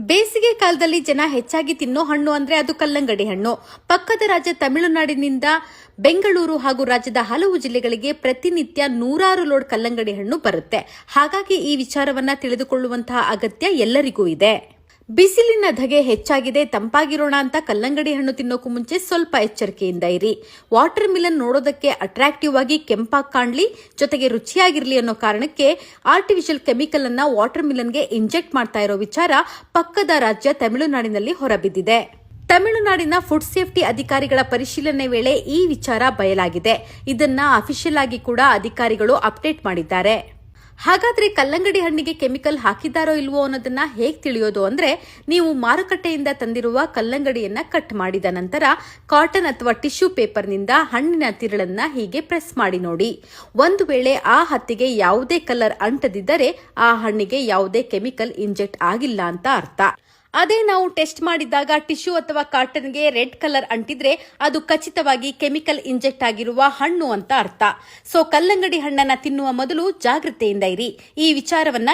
ಬೇಸಿಗೆ ಕಾಲದಲ್ಲಿ ಜನ ಹೆಚ್ಚಾಗಿ ತಿನ್ನೋ ಹಣ್ಣು ಅಂದ್ರೆ ಅದು ಕಲ್ಲಂಗಡಿ ಹಣ್ಣು. ಪಕ್ಕದ ರಾಜ್ಯ ತಮಿಳುನಾಡಿನಿಂದ ಬೆಂಗಳೂರು ಹಾಗೂ ರಾಜ್ಯದ ಹಲವು ಜಿಲ್ಲೆಗಳಿಗೆ ಪ್ರತಿನಿತ್ಯ ನೂರಾರು ಲೋಡ್ ಕಲ್ಲಂಗಡಿ ಹಣ್ಣು ಬರುತ್ತೆ. ಹಾಗಾಗಿ ಈ ವಿಚಾರವನ್ನ ತಿಳಿದುಕೊಳ್ಳುವಂತಹ ಅಗತ್ಯ ಎಲ್ಲರಿಗೂ ಇದೆ. ಬಿಸಿಲಿನ ಧಗೆ ಹೆಚ್ಚಾಗಿದೆ, ತಂಪಾಗಿರೋಣ ಅಂತ ಕಲ್ಲಂಗಡಿ ಹಣ್ಣು ತಿನ್ನೋಕು ಮುಂಚೆ ಸ್ವಲ್ಪ ಎಚ್ಚರಿಕೆಯಿಂದ ಇರಿ. ವಾಟರ್ ಮಿಲನ್ ನೋಡೋದಕ್ಕೆ ಅಟ್ರಾಕ್ಟಿವ್ ಆಗಿ ಕೆಂಪಾಗಿ ಕಾಣ್ಲಿ, ಜೊತೆಗೆ ರುಚಿಯಾಗಿರ್ಲಿ ಅನ್ನೋ ಕಾರಣಕ್ಕೆ ಆರ್ಟಿಫಿಷಿಯಲ್ ಕೆಮಿಕಲ್ ಅನ್ನ ವಾಟರ್ ಮಿಲನ್ಗೆ ಇಂಜೆಕ್ಟ್ ಮಾಡ್ತಾ ಇರೋ ವಿಚಾರ ಪಕ್ಕದ ರಾಜ್ಯ ತಮಿಳುನಾಡಿನಲ್ಲಿ ಹೊರಬಿದ್ದಿದೆ. ತಮಿಳುನಾಡಿನ ಫುಡ್ ಸೇಫ್ಟಿ ಅಧಿಕಾರಿಗಳ ಪರಿಶೀಲನೆ ವೇಳೆ ಈ ವಿಚಾರ ಬಯಲಾಗಿದೆ. ಇದನ್ನ ಅಫಿಷಿಯಲ್ ಆಗಿ ಕೂಡ ಅಧಿಕಾರಿಗಳು ಅಪ್ಡೇಟ್ ಮಾಡಿದ್ದಾರೆ. ಹಾಗಾದ್ರೆ ಕಲ್ಲಂಗಡಿ ಹಣ್ಣಿಗೆ ಕೆಮಿಕಲ್ ಹಾಕಿದ್ದಾರೋ ಇಲ್ವೋ ಅನ್ನೋದನ್ನ ಹೇಗೆ ತಿಳಿಯೋದು ಅಂದ್ರೆ, ನೀವು ಮಾರುಕಟ್ಟೆಯಿಂದ ತಂದಿರುವ ಕಲ್ಲಂಗಡಿಯನ್ನ ಕಟ್ ಮಾಡಿದ ನಂತರ ಕಾಟನ್ ಅಥವಾ ಟಿಶ್ಯೂ ಪೇಪರ್ನಿಂದ ಹಣ್ಣಿನ ತಿರುಳನ್ನ ಹೀಗೆ ಪ್ರೆಸ್ ಮಾಡಿ ನೋಡಿ. ಒಂದು ವೇಳೆ ಆ ಹತ್ತಿಗೆ ಯಾವುದೇ ಕಲರ್ ಅಂಟದಿದ್ದರೆ ಆ ಹಣ್ಣಿಗೆ ಯಾವುದೇ ಕೆಮಿಕಲ್ ಇಂಜೆಕ್ಟ್ ಆಗಿಲ್ಲ ಅಂತ ಅರ್ಥ. ಅದೇ ನಾವು ಟೆಸ್ಟ್ ಮಾಡಿದಾಗ ಟಿಶ್ಯೂ ಅಥವಾ ಕಾಟನ್ಗೆ ರೆಡ್ ಕಲರ್ ಅಂಟಿದ್ರೆ ಅದು ಖಚಿತವಾಗಿ ಕೆಮಿಕಲ್ ಇಂಜೆಕ್ಟ್ ಆಗಿರುವ ಹಣ್ಣು ಅಂತ ಅರ್ಥ. ಸೊ ಕಲ್ಲಂಗಡಿ ಹಣ್ಣನ್ನ ತಿನ್ನುವ ಮೊದಲು ಜಾಗೃತೆಯಿಂದ ಇರಿ. ಈ ವಿಚಾರವನ್ನ